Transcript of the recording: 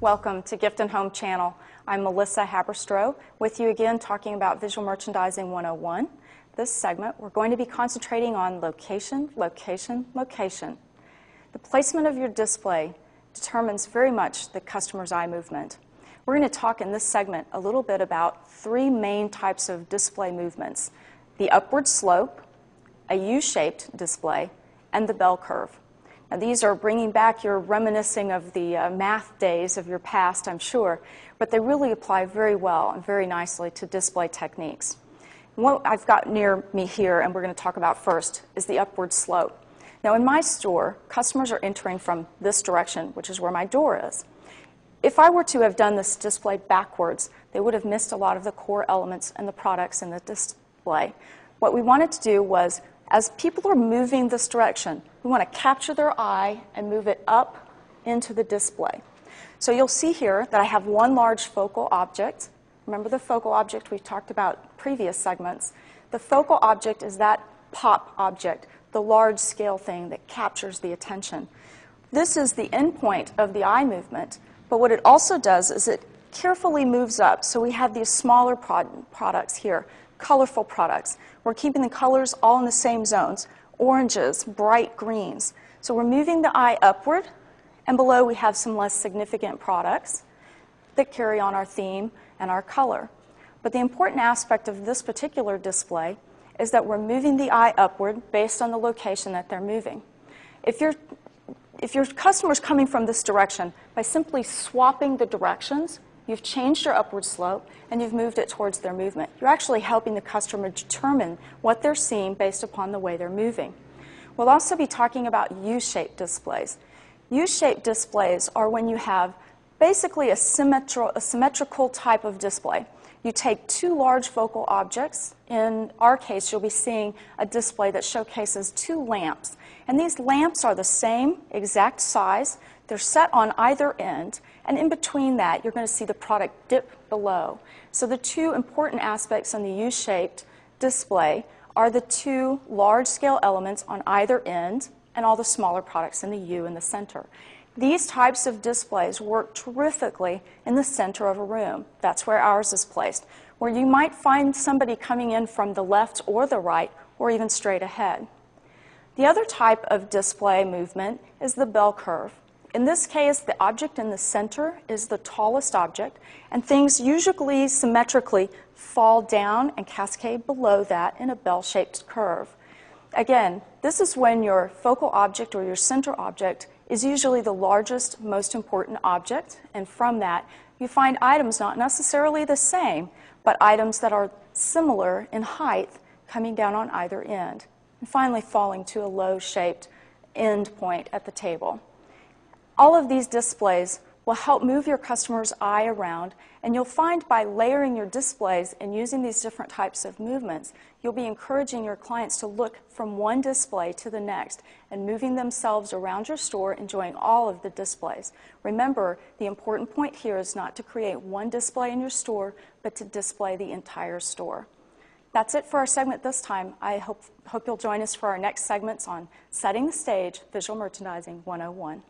Welcome to Gift and Home Channel. I'm Melissa Haberstroh with you again talking about Visual Merchandising 101. This segment, we're going to be concentrating on location, location, location. The placement of your display determines very much the customer's eye movement. We're going to talk in this segment a little bit about three main types of display movements: the upward slope, a U-shaped display, and the bell curve. Now, these are bringing back your reminiscing of the math days of your past, I'm sure, but they really apply very well and very nicely to display techniques. And what I've got near me here, and we're going to talk about first, is the upward slope. Now, in my store, customers are entering from this direction, which is where my door is. If I were to have done this display backwards, they would have missed a lot of the core elements and the products in the display. What we wanted to do was, as people are moving this direction, we want to capture their eye and move it up into the display. So you'll see here that I have one large focal object. Remember the focal object we've talked about previous segments. The focal object is that pop object, the large scale thing that captures the attention. This is the endpoint of the eye movement, but what it also does is it carefully moves up. So we have these smaller products here, colorful products. We're keeping the colors all in the same zones, oranges, bright greens. So we're moving the eye upward, and below we have some less significant products that carry on our theme and our color. But the important aspect of this particular display is that we're moving the eye upward based on the location that they're moving. If your customer's coming from this direction, by simply swapping the directions, you've changed your upward slope, and you've moved it towards their movement. You're actually helping the customer determine what they're seeing based upon the way they're moving. We'll also be talking about U-shaped displays. U-shaped displays are when you have basically a symmetrical type of display. You take two large focal objects. In our case, you'll be seeing a display that showcases two lamps. And these lamps are the same exact size. They're set on either end, and in between that, you're going to see the product dip below. So the two important aspects on the U-shaped display are the two large-scale elements on either end and all the smaller products in the U in the center. These types of displays work terrifically in the center of a room. That's where ours is placed, where you might find somebody coming in from the left or the right, or even straight ahead. The other type of display movement is the bell curve. In this case, the object in the center is the tallest object, and things usually symmetrically fall down and cascade below that in a bell-shaped curve. Again, this is when your focal object or your center object is usually the largest, most important object, and from that, you find items not necessarily the same, but items that are similar in height coming down on either end, and finally falling to a low-shaped end point at the table. All of these displays will help move your customer's eye around, and you'll find by layering your displays and using these different types of movements, you'll be encouraging your clients to look from one display to the next and moving themselves around your store, enjoying all of the displays. Remember, the important point here is not to create one display in your store, but to display the entire store. That's it for our segment this time. I hope you'll join us for our next segments on Setting the Stage, Visual Merchandising 101.